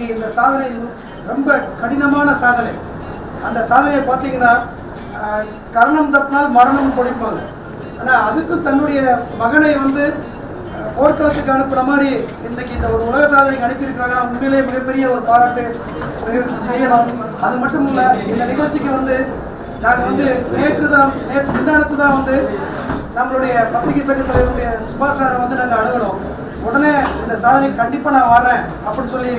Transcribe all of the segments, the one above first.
இன்னைக்கு இந்த சாதனை ரொம்ப கடினமான சாதனை. அந்த சாதனையை பார்த்தீங்கன்னா கரணம் தப்பினால் மரணம் பொழிப்பாங்க. ஆனால் அதுக்கும் தன்னுடைய மகனை வந்து போர்க்களத்துக்கு அனுப்புகிற மாதிரி இன்றைக்கி இந்த ஒரு உலக சாதனைக்கு அனுப்பியிருக்கிறாங்கன்னா உண்மையிலே மிகப்பெரிய ஒரு பாராட்டு செய்யணும். அது மட்டும் இல்லை, இந்த நிகழ்ச்சிக்கு வந்து நாங்கள் வந்து நேற்று முந்தானத்து தான் வந்து நம்மளுடைய பத்திரிகை சங்க தலைவருடைய சுபாஷ் சாரை வந்து நாங்கள் அணுகணும். உடனே இந்த சாதனை கண்டிப்பாக நான் வர்றேன் அப்படின்னு சொல்லி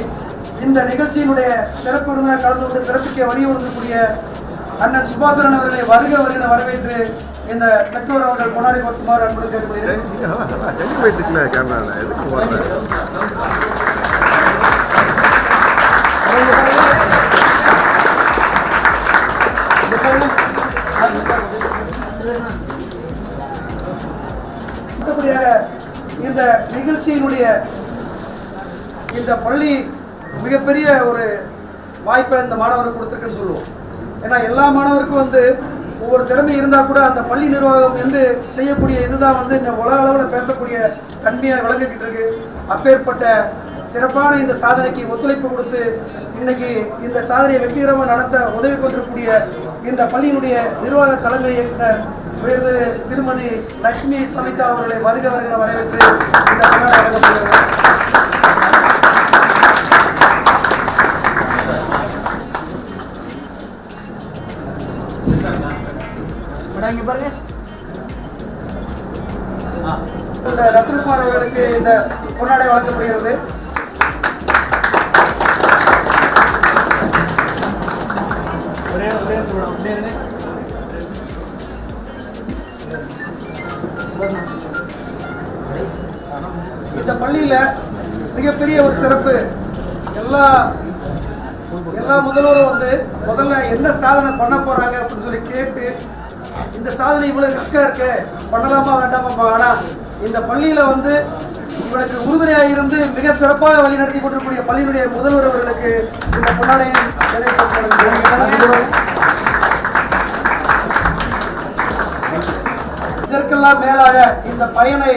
இந்த நிகழ்ச்சியினுடைய சிறப்பு விருந்தினர் கலந்து கொண்டு சிறப்பிக்க வலியுறுத்தக்கூடிய அண்ணன் சுபாசரன் அவர்களை வருக வருகிற வரவேற்று இந்த பெற்றோர் அவர்கள் கொண்டாடி கொடுக்குமாறு அன்புடன் கேட்டுக்கொள்கிறேன். அடுத்தபடியாக இந்த நிகழ்ச்சியினுடைய இந்த பள்ளி மிகப்பெரிய ஒரு வாய்ப்பை இந்த மாணவருக்கு கொடுத்துருக்குன்னு சொல்லுவோம். ஏன்னா எல்லா மாணவருக்கும் வந்து ஒவ்வொரு திறமை இருந்தால் கூட அந்த பள்ளி நிர்வாகம் வந்து செய்யக்கூடிய இதுதான் வந்து இந்த உலக அளவில் பேசக்கூடிய தன்மையாக விளங்கிக்கிட்டு இருக்கு. அப்பேற்பட்ட சிறப்பான இந்த சாதனைக்கு ஒத்துழைப்பு கொடுத்து இன்னைக்கு இந்த சாதனையை வெற்றிகரமாக நடத்த உதவி கொண்டிருக்கக்கூடிய இந்த பள்ளியினுடைய நிர்வாக தலைமை இயக்குனர் உயர்திரு திருமதி லட்சுமி சமிதா அவர்களை வருக வருகிற வரவேற்று இந்த வழங்கப்படுகிறது. இந்த ரத்னகுமார் அவர்களுக்கு இந்த பொன்னாடை வழங்கப்படுகிறது. இந்த பள்ளியில மிகப்பெரிய ஒரு சிறப்பு, எல்லா முதல்வரும் வந்து முதல்ல என்ன சாதனை பண்ண போறாங்க அப்படின்னு சொல்லி கேட்டு இந்த சாதனை இவ்வளவு ரிஸ்கா இருக்கு பண்ணலாமா வேண்டாமா, ஆனா இந்த பள்ளியில வந்து இவனுக்கு உறுதுணையாக இருந்து மிக சிறப்பாக வழி நடத்தி கொண்டிருக்கூடிய பள்ளியினுடைய முதல்வர் அவர்களுக்கு இந்த பொன்னாடையை இதற்கெல்லாம் மேலாக இந்த பையனை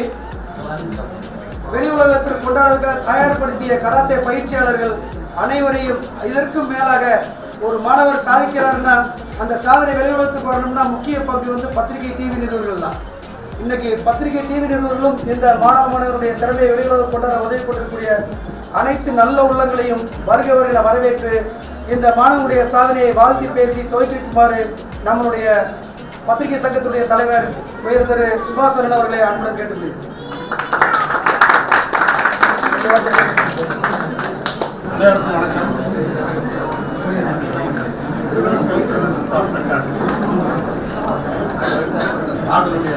வெளி உலகத்திற்கு கொண்டாடுவதற்காக தயார்படுத்திய கராத்தே பயிற்சியாளர்கள் அனைவரையும், இதற்கும் மேலாக ஒரு மாணவர் சாதிக்கிறார்னா அந்த சாதனை வெளி உலகத்துக்கு வரணும்னா முக்கிய பங்கு வந்து பத்திரிகை டிவி நிறுவனங்கள் தான். இன்னைக்கு பத்திரிகை டிவி நிறுவனங்களும் இந்த மாணவர்களுடைய திறமையை வெளி உலகம் கொண்டாட உதவி கொண்டிருக்கக்கூடிய அனைத்து நல்ல உள்ளங்களையும் வருக வருகிற வரவேற்று இந்த மாணவனுடைய சாதனையை வாழ்த்தி பேசி துவக்கிக்குமாறு நம்மளுடைய பத்திரிகை சங்கத்துடைய தலைவர் உயர்திரு சுபாசரன் அவர்களை அன்புடன் கேட்டுக்கொள்கிறேன். அனைவருக்கும் வணக்கம். அதனுடைய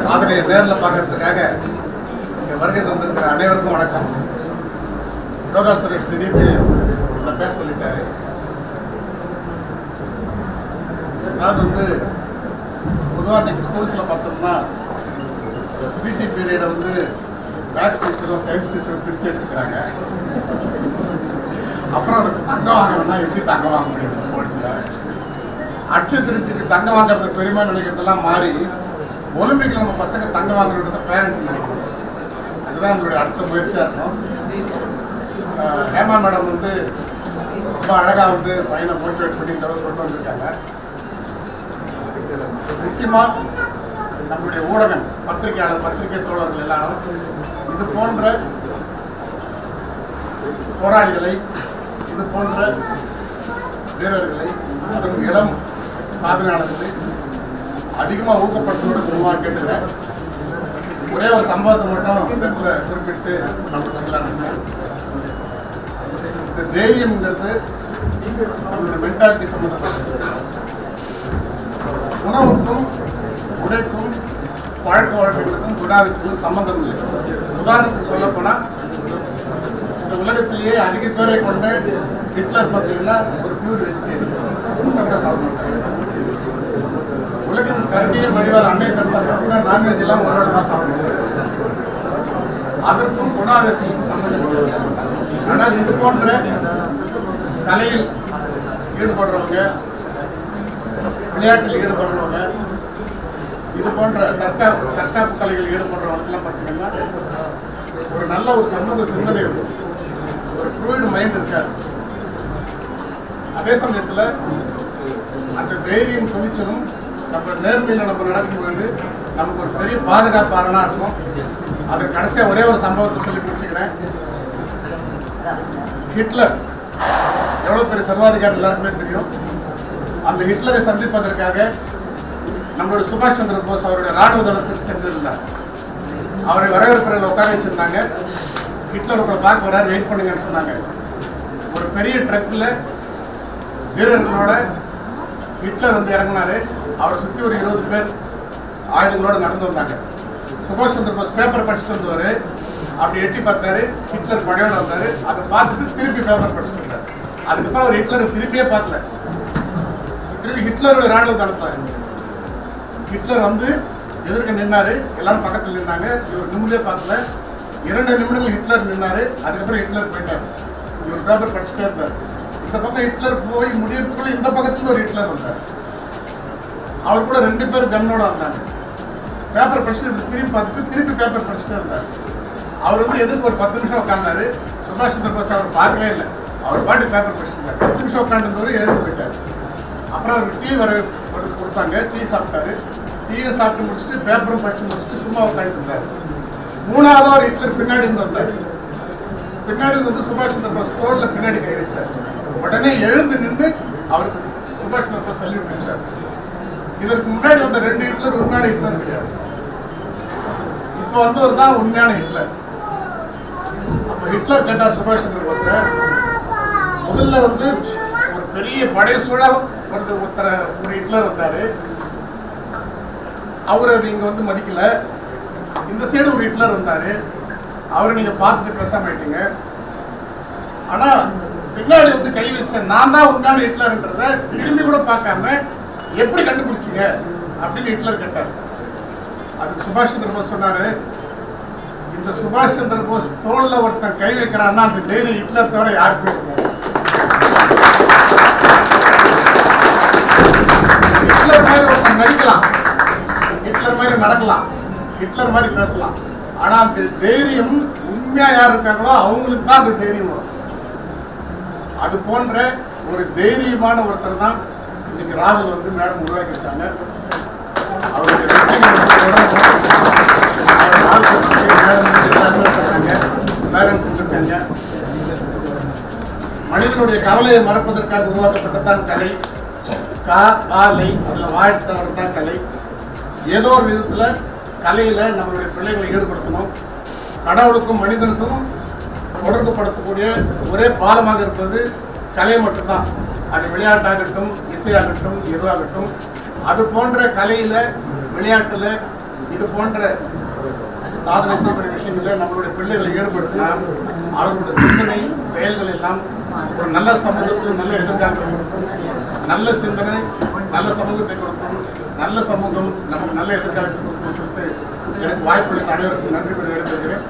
சாதனையை நேரில் பார்க்கறதுக்காக இங்கே வருகை தந்திருக்கிற அனைவருக்கும் வணக்கம். யோகா சுரேஷ் திடீர்னு நான் பேச சொல்லிட்டாரு. அதாவது வந்து பொதுவாக இன்னைக்கு ஸ்கூல்ஸில் பார்த்தோம்னா பிடி பீரியடை வந்து மேத்ஸ் டீச்சரும் சயின்ஸ் டீச்சரும் பிரித்து எடுத்துக்கிறாங்க. அப்புறம் அதுக்கு தங்கம் வாங்கணும்னா எப்படி தங்கம் வாங்க முடியும் ஸ்போர்ட்ஸில்? அட்சய திருப்திக்கு தங்கம் வாங்குறது பெருமை நினைக்கிறதெல்லாம் மாறி ஒலிம்பிக்கில் நம்ம பசங்க தங்கம் வாங்குறத பேரண்ட்ஸ் நினைக்கணும். அதுதான் நம்மளுடைய அடுத்த முயற்சியாக இருக்கும். ஹேமா மேடம் வந்து ரொம்ப அழகாக வந்து பையனை மோட்டிவேட் பண்ணி இந்த கொண்டு வந்திருக்காங்க. முக்கியமாக நம்மளுடைய ஊடகம், பத்திரிகையாளர், பத்திரிகை தோழர்கள் எல்லாரும் இது போன்ற போராளிகளை, இது போன்ற வீரர்களை, அதன் இளம் சாதனையாளர்களை அதிகமாக ஊக்கப்படுத்தணும்னு கேட்டுக்கிறேன். ஒரே ஒரு சம்பவத்தை மட்டும் இந்த இடத்துல குறிப்பிட்டு நம்ம சொல்லலாம். இந்த தைரியம்ங்கிறது நம்மளுடைய மென்டாலிட்டி சம்மந்தப்பட்டது. உணவுக்கும் உடைக்கும் பழக்க வழக்கங்களுக்கும் குணாதிசயங்களுக்கும் சம்பந்தம் இல்லை. உதாரணத்துக்கு சொல்ல போனால் இந்த உலகத்திலேயே அதிக பேரை கொண்ட ஹிட்லர் பார்த்தீங்கன்னா ஒரு பியூர் வெஜிடேரியன், உலகின் கருணியர் வடிவால் அன்னை தரசா பார்த்தீங்கன்னா நான்வெஜ் எல்லாம் ஒரு வேளை சாப்பிடுவாங்க. அதற்கும் குணாதிசயத்துக்கு சம்பந்தம் இல்லை. ஆனால் இது போன்ற கலையில் ஈடுபடுறவங்க, விளையாட்டில் ஈடுபடுறவங்க, இது போன்ற தற்காப்பு கலைகள் ஈடுபடுறவங்களுக்கெல்லாம் பார்த்தீங்கன்னா ஒரு நல்ல ஒரு சமூக சிந்தனை இருக்கும். ஒரு ஃப்ளூயிட் மைண்ட் இருக்காது. அதே சமயத்தில் அந்த தைரியம் துணிச்சலும் நம்ம நேர்மையில் நம்ம நடக்கும்போது நமக்கு ஒரு பெரிய பாதுகாப்பாளனாக இருக்கும். அது கடைசியாக ஒரே ஒரு சம்பவத்தை சொல்லி முடிச்சுக்கிறேன். ஹிட்லர் எவ்வளோ பெரிய சர்வாதிகாரி எல்லாருக்குமே தெரியும். அந்த ஹிட்லரை சந்திப்பதற்காக நம்மளுடைய சுபாஷ் சந்திர போஸ் அவருடைய ராணுவ தளத்துக்கு சென்றிருந்தார். அவரை வரவேற்பறையில் உட்கார வச்சிருந்தாங்க. ஹிட்லர் உங்களை பார்க்க வராரு, வெயிட் பண்ணுங்கன்னு சொன்னாங்க. ஒரு பெரிய ட்ரக்கில் வீரர்களோட ஹிட்லர் வந்து இறங்கினாரு. அவரை சுற்றி ஒரு 20 பேர் ஆயுதங்களோடு நடந்து வந்தாங்க. சுபாஷ் சந்திர போஸ் பேப்பர் படிச்சுட்டு வந்தவர். அப்படி எட்டி பார்த்தாரு, ஹிட்லர் படையோட வந்தார். அதை பார்த்துட்டு திருப்பி பேப்பர் படிச்சுட்டு இருந்தார். அதுக்கப்புறம் அவர் ஹிட்லரை திருப்பியே பார்க்கல. திருப்பி ஹிட்லரோட ராணுவ தளத்தார். ஹிட்லர் வந்து எதிர்க்க நின்னாரு. எல்லாரும் பக்கத்தில் நின்னாங்க. இவர் நிமிடே பார்க்கல. 2 நிமிடங்கள் ஹிட்லர் நின்னாரு. அதுக்கப்புறம் ஹிட்லர் போயிட்டார். இவர் பேப்பர் படிச்சுட்டே இருந்தார். இந்த பக்கம் ஹிட்லர் போய் முடியறதுக்குள்ள இந்த பக்கத்துல ஒரு ஹிட்லர் வந்தார். அவர் கூட 2 பேர் கன்னோட வந்தாங்க. பேப்பர் படிச்சுட்டு திரும்பி பார்த்துட்டு திருப்பி பேப்பர் படிச்சுட்டே இருந்தார். அவர் வந்து எதுக்கு ஒரு 10 நிமிஷம் உட்கார்ந்தாரு. சுபாஷ் சந்திர போஸ் அவர் பார்க்கவே இல்லை. அவர் பாட்டு பேப்பர் படிச்சுட்டார். 10 நிமிஷம் உட்காந்துருந்தவர் எழுந்து போயிட்டார். அப்புறம் அவருக்கு டீ வர கொடுத்தாங்க. டீ சாப்பிட்டாரு. டீயை சாப்பிட்டு முடிச்சுட்டு பேப்பரும் படிச்சு முடிச்சுட்டு சும்மா உட்காந்துட்டு இருந்தார். 3வது ஒரு ஹிட்லர் பின்னாடி இருந்து வந்தார். பின்னாடி வந்து சுபாஷ் சந்திர போஸ் தோளில் பின்னாடி கை வச்சார். உடனே எழுந்து நின்று அவருக்கு சுபாஷ் சந்திர போஸ் சல்யூட் வச்சார். இதற்கு முன்னாடி வந்த 2 ஹிட்லர் உண்மையான ஹிட்லர் கிடையாது. இப்போ வந்தவர் தான் உண்மையான ஹிட்லர். அப்போ ஹிட்லர் கேட்டார் சுபாஷ் சந்திர போஸ், முதல்ல வந்து ஒரு பெரிய படைசூழ ஒரு ஹிட்லர் வந்தாரு. அவரை நீங்க வந்து மதிக்கல. இந்த சைடு ஒரு ஹிட்லர் வந்தாரு. அவரை நீங்க பார்த்துட்டு பேசாம ஆயிட்டீங்க. ஆனா பின்னாடி வந்து கை வச்ச நான் தான் உண்மையான ஹிட்லர்ன்றத திரும்பி கூட பார்க்காம எப்படி கண்டுபிடிச்சிங்க அப்படின்னு ஹிட்லர் கேட்டார். அதுக்கு சுபாஷ் சந்திர போஸ் சொன்னாரு, இந்த சுபாஷ் சந்திர போஸ் தோல்ல ஒருத்தன் கை வைக்கிறான்னா அந்த தைரியம் ஹிட்லர் தவிர யாருக்கும் இல்லை. ஹிட்லர் மாதிரி ஒருத்தன் நடிக்கலாம், ஹிட்லர் மாதிரி நடக்கலாம், ஹிட்லர் மாதிரி பேசலாம். ஆனா அந்த தைரியம் உண்மையா யார் இருக்காங்களோ அவங்களுக்கு தான் அந்த தைரியம் வரும். அது போன்ற ஒரு தைரியமான ஒருத்தர் தான் இன்னைக்கு ராகுல் வந்து மேடம் உருவாக்கிட்டாங்க. அவருடைய மனிதனுடைய கவலையை மறப்பதற்காக உருவாக்கப்பட்டதான் கலை. காலை அதில் வாழ்த்தவர் தான் கலை. ஏதோ ஒரு விதத்தில் கலையில் நம்மளுடைய பிள்ளைகளை ஈடுபடுத்தணும். கடவுளுக்கும் மனிதனுக்கும் தொடர்பு படுத்தக்கூடிய ஒரே பாலமாக இருப்பது கலை மட்டும்தான். அது விளையாட்டாகட்டும், இசையாகட்டும், எதுவாகட்டும். அது போன்ற கலையில், விளையாட்டில், இது போன்ற சாதனை செய்யக்கூடிய விஷயங்களில் நம்மளுடைய பிள்ளைகளை ஈடுபடுத்தினா அவர்களுடைய சிந்தனை, செயல்கள் எல்லாம் ஒரு நல்ல சமூகத்துக்கு நல்ல எதிர்காலம் கொடுக்கும். நல்ல சிந்தனை நல்ல சமூகத்தை கொடுக்கும். நல்ல சமூகம் நமக்கு நல்ல எதிர்காலத்தை கொடுக்கும் சொல்லிட்டு எனக்கு வாய்ப்புள்ள அனைவருக்கும் நன்றி கூறி எடுத்துக்கிறேன்.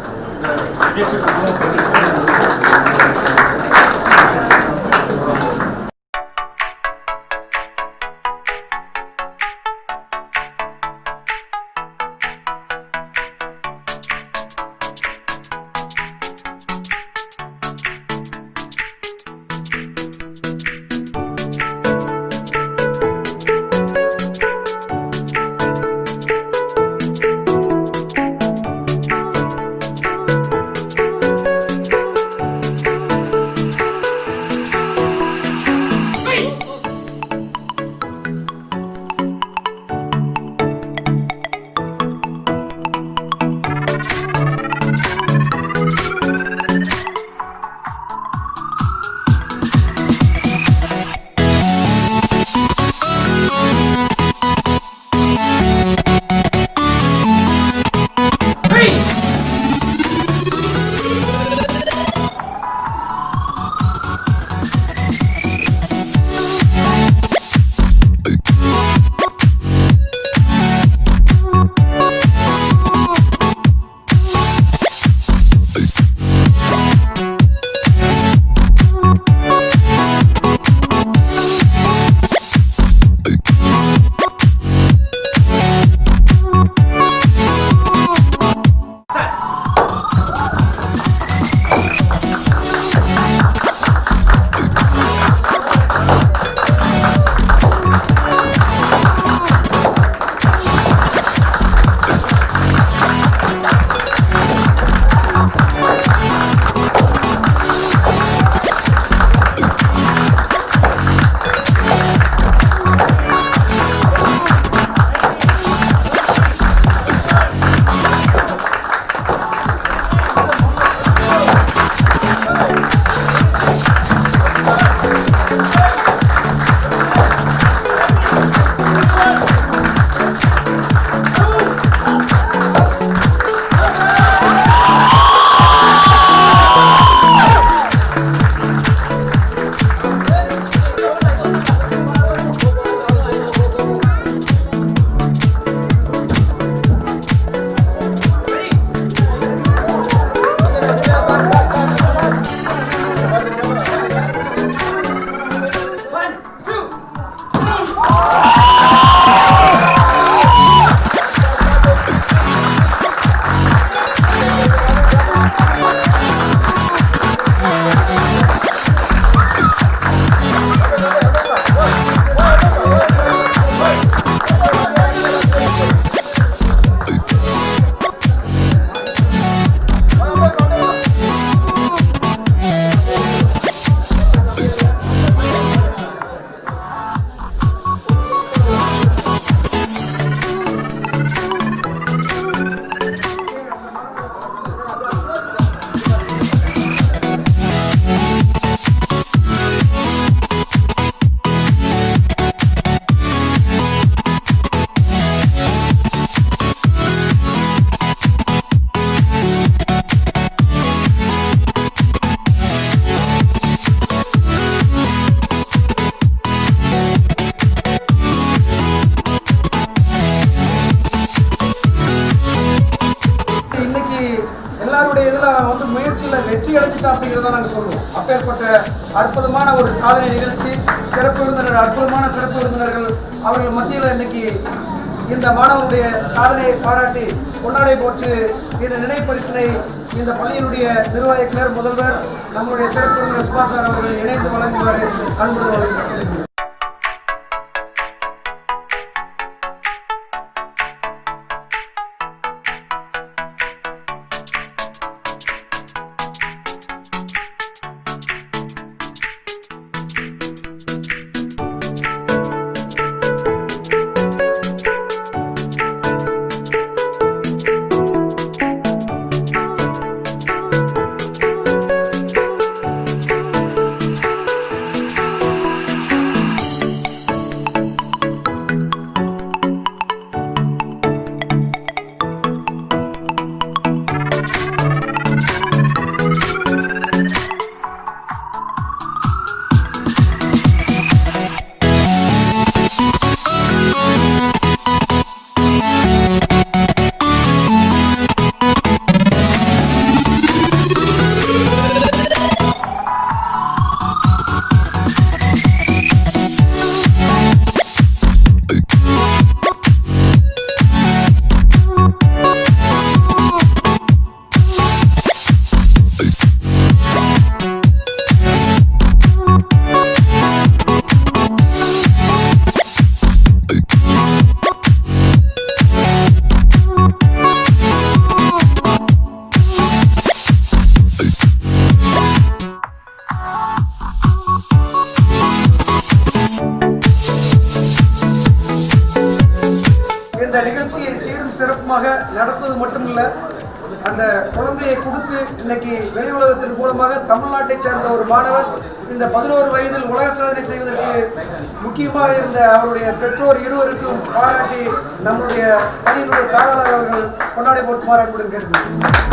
அவனுடைய இதில் அவன் வந்து முயற்சியில் வெற்றி அடைஞ்சிட்டான் அப்படிங்கிறத நாங்கள் சொல்லுவோம். அப்பேற்பட்ட அற்புதமான ஒரு சாதனை நிகழ்ச்சி, சிறப்பு விருந்தினர், அற்புதமான சிறப்பு விருந்தினர்கள் அவர்கள் மத்தியில் இன்னைக்கு இந்த மாணவனுடைய சாதனையை பாராட்டி பொன்னாடை போட்டு இந்த நினைவு பரிசினை இந்த பள்ளியினுடைய நிர்வாக இயக்குனர், முதல்வர், நம்முடைய சிறப்பு விருந்தினர் சுபாஷ் சார் அவர்கள் இணைந்து வழங்குவார். அன்புடன் வழங்குவார். இந்த நிகழ்ச்சியை சீரும் சிறப்புமாக நடத்துவது மட்டுமில்ல, அந்த குழந்தையை கொடுத்து இன்னைக்கு வெளி உலகத்தின் மூலமாக தமிழ்நாட்டை சேர்ந்த ஒரு மாணவர் இந்த 11 வயதில் உலக சாதனை செய்வதற்கு முக்கியமாக இருந்த அவருடைய பெற்றோர் இருவருக்கும் பாராட்டி நம்முடைய பள்ளியினுடைய தாளாளர் அவர்கள் கொண்டாடி போட்டுமாறு அன்புடன் கேட்டுக்கொள்கிறேன்.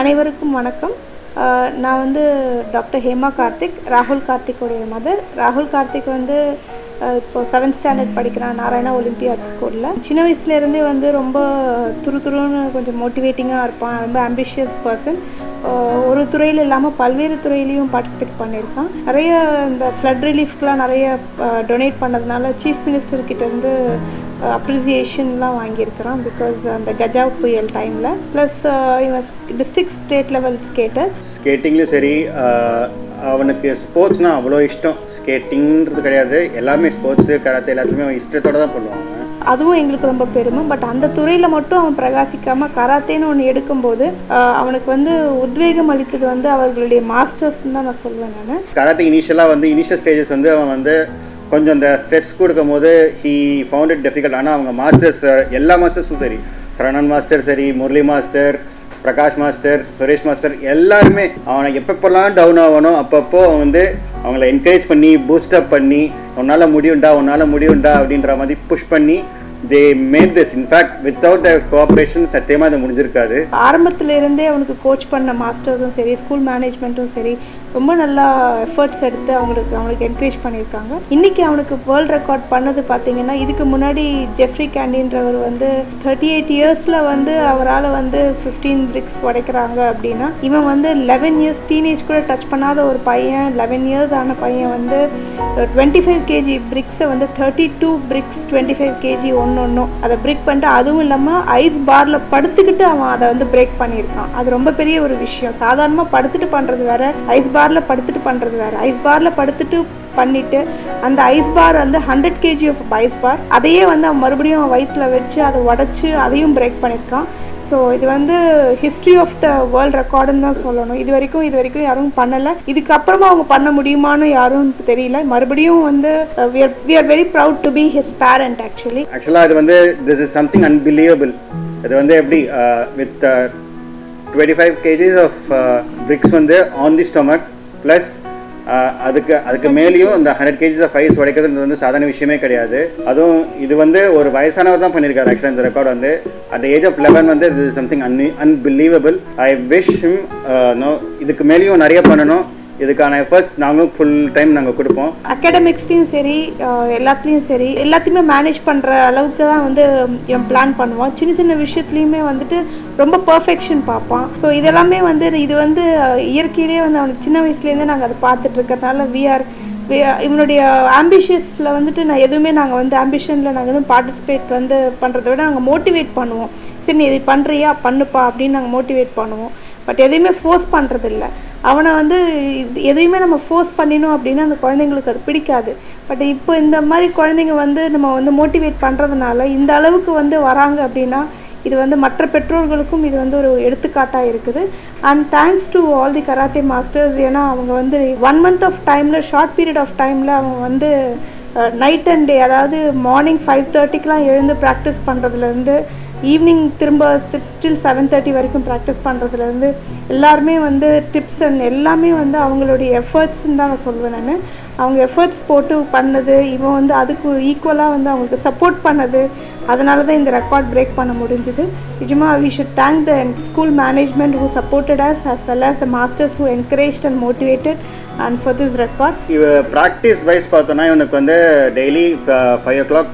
அனைவருக்கும் வணக்கம். நான் வந்து டாக்டர் ஹேமா கார்த்திக், ராகுல் கார்த்திக்குடைய மதர். ராகுல் கார்த்திக் வந்து இப்போ 7th ஸ்டாண்டர்ட் படிக்கிறான் நாராயணா ஒலிம்பியாட் ஸ்கூலில். சின்ன வயசுலேருந்தே வந்து ரொம்ப துருன்னு கொஞ்சம் மோட்டிவேட்டிங்காக இருப்பான். ரொம்ப ஆம்பிஷியஸ் பர்சன். ஒரு துறையில் இல்லாமல் பல்வேறு துறையிலையும் பார்ட்டிசிபேட் பண்ணியிருக்கான். நிறைய இந்த ஃப்ளட் ரிலீஃப்க்கெலாம் நிறைய டொனேட் பண்ணதுனால சீஃப் மினிஸ்டர்கிட்டேருந்து அப்ரிசியேஷன்லாம் வாங்கியிருக்கிறான். பிகாஸ் அந்த கஜா புயல் டைமில். ப்ளஸ் இவன் டிஸ்ட்ரிக்ட் ஸ்டேட் லெவல் ஸ்கேட்டிங்லேயும் சரி, அவனுக்கு ஸ்போர்ட்ஸ்னால் அவ்வளோ இஷ்டம். ஸ்கேட்டிங்கிறது கிடையாது, எல்லாமே ஸ்போர்ட்ஸு கராத்தே எல்லாத்துலேயுமே அவன் இஷ்டத்தோடு தான் பண்ணுவாங்க. அதுவும் எங்களுக்கு ரொம்ப பெருமை. பட் அந்த துறையில் மட்டும் அவன் பிரகாசிக்காமல் கராத்தேன்னு ஒன்று எடுக்கும்போது அவனுக்கு வந்து உத்வேகம் அளித்தது வந்து அவர்களுடைய மாஸ்டர்ஸ்ன்னு தான் நான் சொல்லுவேன். நான் கராத்தே இனிஷியல் ஸ்டேஜஸ் வந்து அவன் வந்து கொஞ்சம் இந்த ஸ்ட்ரெஸ் கொடுக்கும் போது ஹீ ஃபவுண்ட் இட் டிஃபிகல்ட். ஆனால் அவங்க மாஸ்டர்ஸ், எல்லா மாஸ்டர்ஸும் சரி, சரணன் மாஸ்டர் சரி, Murali master, Prakash master, Suresh master, எல்லாருமே அவனை எப்பப்பெல்லாம் டவுன் ஆகணும் அப்பப்போ வந்து அவங்கள என்கரேஜ் பண்ணி பூஸ்டப் பண்ணி உன்னால் முடியும்டா அப்படின்ற மாதிரி புஷ் பண்ணி they made this. In fact, without their cooperation சத்தியமாக அது முடிஞ்சிருக்காது. ஆரம்பத்திலிருந்தே அவனுக்கு கோச் பண்ண மாஸ்டர்ஸும் சரி, ஸ்கூல் மேனேஜ்மெண்ட்டும் சரி, ரொம்ப நல்லா எஃபர்ட்ஸ் எடுத்து அவனுக்கு என்கரேஜ் பண்ணியிருக்காங்க. இன்றைக்கி அவனுக்கு வேர்ல்ட் ரெக்கார்ட் பண்ணது பார்த்தீங்கன்னா, இதுக்கு முன்னாடி ஜெஃப்ரி கேண்டின்றவர் வந்து 38 இயர்ஸில் வந்து அவரால் வந்து 15 பிரிக்ஸ் உடைக்கிறாங்க அப்படின்னா, இவன் வந்து 11 இயர்ஸ் டீனேஜ் கூட டச் பண்ணாத ஒரு பையன், 11 இயர்ஸ் ஆன பையன் வந்து 25 kg பிரிக்ஸை வந்து 32 பிரிக்ஸ் 25 kg ஒன்றும் அதை பிரேக் பண்ணிட்டு, அதுவும் இல்லாமல் ஐஸ் பாரில் படுத்துக்கிட்டு அவன் அதை வந்து பிரேக் பண்ணியிருக்கான். அது ரொம்ப பெரிய ஒரு விஷயம். சாதாரணமாக படுத்துட்டு பண்ணுறது வேற, ஐஸ் பாரில் படுத்துட்டு பண்ணுறது வேறு. ஐஸ் பாரில் படுத்துட்டு பண்ணிவிட்டு அந்த ஐஸ் பார் வந்து 100 kg ஆஃப் ஐஸ் பார், அதையே வந்து அவன் மறுபடியும் வயிற்றில் வச்சு அதை உடச்சி அதையும் பிரேக் பண்ணியிருக்கான். ஸோ இது வந்து ஹிஸ்ட்ரி ஆஃப் த வேர்ல்ட் ரெக்கார்டுன்னு தான் சொல்லணும். இது வரைக்கும் யாரும் பண்ணலை. இதுக்கப்புறமா அவங்க பண்ண முடியுமான்னு யாரும் தெரியல. மறுபடியும் வந்து we are very proud to be his parent actually. ஆக்சுவலாக இது வந்து this is something unbelievable. இது வந்து எப்படி with 25 kgs of bricks வந்து on the stomach plus அதுக்கு மேலேயும் இந்த 100 kgs of ice உடைக்கிறது வந்து சாதாரண விஷயமே கிடையாது. அதுவும் இது வந்து ஒரு வயசானவர் தான் பண்ணியிருக்காரு. ஆக்சுவலாக இந்த ரெக்கார்டு வந்து at the age of 11 வந்து this is something unbelievable. I wish him இதுக்கு மேலேயும் நிறைய பண்ணணும். இதுக்கான எஃபர்ட்ஸ் நாங்களும் ஃபுல் டைம் நாங்கள் கொடுப்போம். அகாடமிக்ஸ்லையும் சரி, எல்லாத்தையுமே மேனேஜ் பண்ணுற அளவுக்கு தான் வந்து இவன் பிளான் பண்ணுவான். சின்ன விஷயத்துலையுமே வந்துட்டு ரொம்ப பர்ஃபெக்ஷன் பார்ப்பான். ஸோ இதெல்லாமே வந்து இது வந்து இயற்கையிலே வந்து அவனுக்கு சின்ன வயசுலேருந்தே நாங்கள் அதை பார்த்துட்டு இருக்கிறதுனால இவனுடைய ஆம்பிஷியஸில் வந்துட்டு நாங்கள் வந்து ஆம்பிஷனில் நாங்கள் வந்து பார்ட்டிசிபேட் வந்து பண்ணுறத விட நாங்கள் மோட்டிவேட் பண்ணுவோம். சரி நீ இது பண்ணுறியா பண்ணுப்பா அப்படின்னு நாங்கள் மோட்டிவேட் பண்ணுவோம். பட் எதையுமே ஃபோர்ஸ் பண்ணுறதில்ல. அவனை வந்து எதையுமே நம்ம ஃபோர்ஸ் பண்ணினோம் அப்படின்னா அந்த குழந்தைங்களுக்கு அது பிடிக்காது. பட் இப்போ இந்த மாதிரி குழந்தைங்க வந்து நம்ம வந்து மோட்டிவேட் பண்ணுறதுனால இந்த அளவுக்கு வந்து வராங்க அப்படின்னா இது வந்து மற்ற பெற்றோர்களுக்கும் இது வந்து ஒரு எடுத்துக்காட்டாக இருக்குது. And thanks to all the karate masters. ஏன்னா அவங்க வந்து 1 month ஆஃப் டைமில், ஷார்ட் பீரியட் ஆஃப் டைமில் அவங்க வந்து நைட் அண்ட் டே, அதாவது மார்னிங் 5:30க்கெலாம் எழுந்து ப்ராக்டிஸ் பண்ணுறதுலேருந்து ஈவினிங் திரும்ப ஸ்டில் 7:30 வரைக்கும் ப்ராக்டிஸ் பண்ணுறதுலேருந்து எல்லாருமே வந்து டிப்ஸ் அண்ட் எல்லாமே வந்து அவங்களுடைய எஃபர்ட்ஸ்ன்னு தான் நான் சொல்லுவேன். நான் அவங்க எஃபர்ட்ஸ் போட்டு பண்ணது, இவன் வந்து அதுக்கு ஈக்குவலாக வந்து அவங்களுக்கு சப்போர்ட் பண்ணது, அதனால தான் இந்த ரெக்கார்ட் பிரேக் பண்ண முடிஞ்சுது. நிஜமாக we should thank the school management who supported us as well as the masters who encouraged and motivated and for this record. Practice wise பார்த்தோன்னா இவனுக்கு வந்து டெய்லி 5 o'clock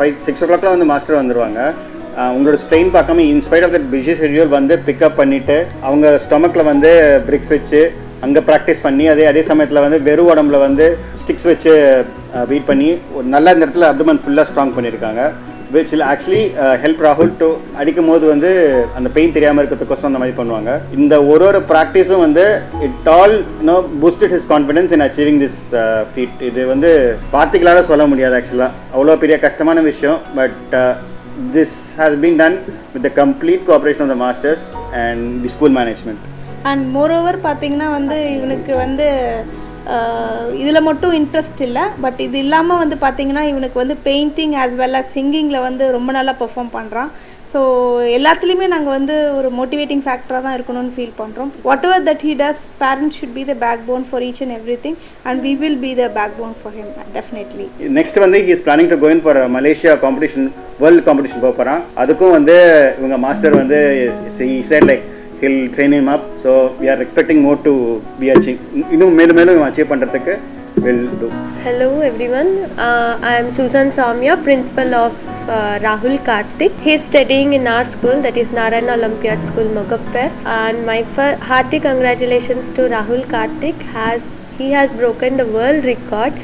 6 o'clockலாம் வந்து மாஸ்டர் வந்துடுவாங்க. உங்களோட ஸ்ட்ரெயின் பார்க்காம in spite of that busy schedule வந்து pickup பண்ணிவிட்டு அவங்க ஸ்டொமக்கில் வந்து பிரிக்ஸ் வச்சு அங்கே ப்ராக்டிஸ் பண்ணி அதே சமயத்தில் வந்து வெறும் உடம்புல வந்து ஸ்டிக்ஸ் வச்சு பீட் பண்ணி ஒரு நல்ல இந்த இடத்துல அப்டமன் ஃபுல்லாக ஸ்ட்ராங் பண்ணியிருக்காங்க. which will actually help Rahul to அடிக்கும் போது வந்து அந்த பெயின் தெரியாமல் இருக்கிறதுக்கோசம் அந்த மாதிரி பண்ணுவாங்க. இந்த ஒரு ப்ராக்டிஸும் வந்து it all boosted his confidence in achieving this feat. இது வந்து வார்த்தைகளால சொல்ல முடியாது. ஆக்சுவலாக அவ்வளோ பெரிய கஷ்டமான விஷயம். But this has been done with the complete cooperation of the masters and the school management. And moreover பார்த்தீங்கன்னா வந்து இவனுக்கு வந்து இதில் மட்டும் இன்ட்ரெஸ்ட் இல்லை. பட் இது இல்லாமல் வந்து பார்த்திங்கன்னா இவனுக்கு வந்து பெயிண்டிங் ஆஸ் வெல் அஸ் சிங்கிங்கில் வந்து ரொம்ப நல்லா பெர்ஃபார்ம் பண்ணுறான். ஸோ எல்லாத்துலேயுமே நாங்கள் வந்து ஒரு மோட்டிவேட்டிங் ஃபேக்டராக தான் இருக்கணும்னு ஃபீல் பண்ணுறோம். Whatever that he does, parents should be the backbone for each and every thing and we will be the backbone for him definitely. Next வந்து he is planning to go in for Malaysia competition, world competition போக போகிறான். அதுக்கும் வந்து இவங்க master வந்து he said like he'll train him up. So we are expecting more to be achieved. இன்னும் மேலும் மேலும் அச்சீவ் பண்ணுறதுக்கு will do. Hello everyone, I am Susan Soumya, principal of Rahul Karthik. He is studying in our school, that is Narayana Olympiad School, Mogappar. And my hearty congratulations to Rahul Karthik. He has broken the world record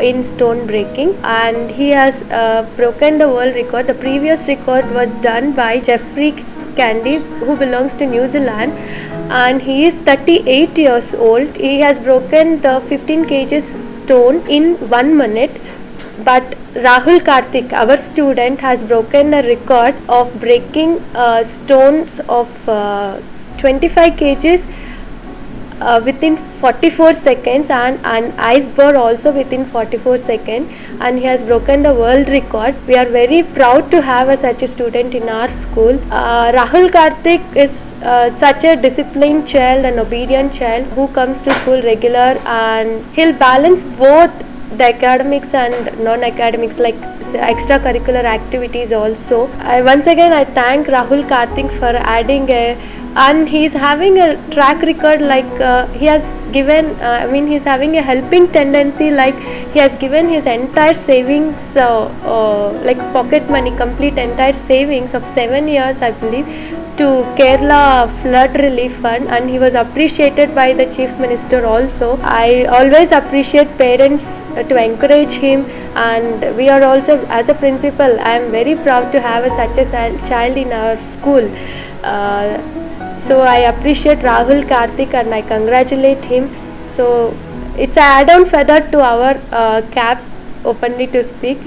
in stone breaking, and he has broken the world record. The previous record was done by Jeffrey Candy, who belongs to New Zealand, and he is 38 years old. He has broken the 15 kg stone in 1 minute. But Rahul Karthik, our student, has broken a record of breaking stones of 25 kgs within 44 seconds, and an ice bar also within 44 seconds, and he has broken the world record. We are very proud to have such a student in our school. Rahul Karthik is such a disciplined child and obedient child who comes to school regular, and he'll balance both the academics and non-academics, like extracurricular activities also. Once again I thank Rahul Karthik for adding and he's having a track record, like he has given he's having a helping tendency, like he has given his entire savings, like pocket money, complete entire savings of 7 years I believe, to Kerala flood relief fund, and he was appreciated by the chief minister also. I always appreciate parents to encourage him, and we are also, as a principal, I am very proud to have such a child in our school. So I appreciate Rahul Karthik and I congratulate him. So it's an add-on feather to our cap, openly to speak.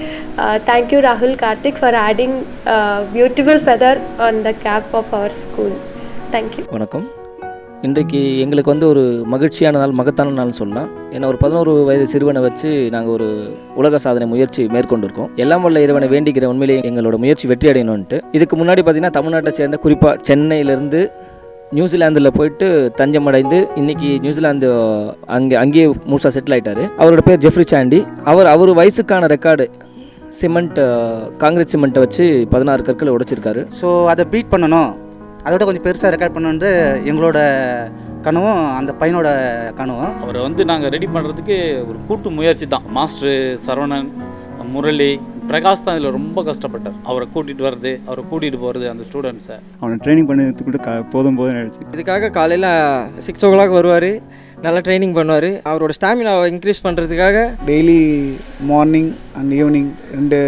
Thank you Rahul Karthik for adding beautiful feather on the cap of our school. Thank you. வணக்கம். இன்றைக்கு எங்களுக்கு வந்து ஒரு மகிழ்ச்சியான நாள், மகத்தான நாள்னு சொல்லலாம். ஏன்னா ஒரு 11 வயது சிறுவனை வச்சு நாங்கள் ஒரு உலக சாதனை முயற்சி மேற்கொண்டிருக்கோம். எல்லாம் வல்ல இறைவனை வேண்டிக்கிற உண்மையிலேயே எங்களோட முயற்சி வெற்றி அடையணும்ன்ட்டு. இதுக்கு முன்னாடி பார்த்தீங்கன்னா தமிழ்நாட்டை சேர்ந்த குறிப்பாக சென்னையிலேருந்து நியூசிலாந்தில் போயிட்டு தஞ்சம் அடைந்து இன்றைக்கி நியூசிலாந்து அங்கேயே முழுசாக செட்டில் ஆகிட்டார். அவரோட பேர் ஜெஃப்ரி சாண்டி. அவர் வயசுக்கான ரெக்கார்டு காங்கிரீட் சிமெண்ட்டை வச்சு 16 கற்களை உடைச்சிருக்காரு. ஸோ அதை பீட் பண்ணணும், அதோட கொஞ்சம் பெருசாக ரெக்கார்ட் பண்ணணுன்ட்டு எங்களோட கனவும் அந்த பையனோட கனவும். அவரை வந்து நாங்கள் ரெடி பண்ணுறதுக்கு ஒரு கூட்டு முயற்சி தான். மாஸ்டரு சரவணன், முரளி, பிரகாஷ் தான் இதில் ரொம்ப கஷ்டப்பட்டார். அவரை கூட்டிகிட்டு வர்றது, அவரை கூட்டிகிட்டு போகிறது, அந்த ஸ்டூடெண்ட்ஸை அவனை ட்ரைனிங் பண்ணது கூட போதும் நினச்சி. இதுக்காக காலையில் 6 o'clock வருவார், நல்லா ட்ரைனிங் பண்ணுவார். அவரோட ஸ்டாமினாவை இன்க்ரீஸ் பண்ணுறதுக்காக டெய்லி மார்னிங் அண்ட் ஈவினிங் 2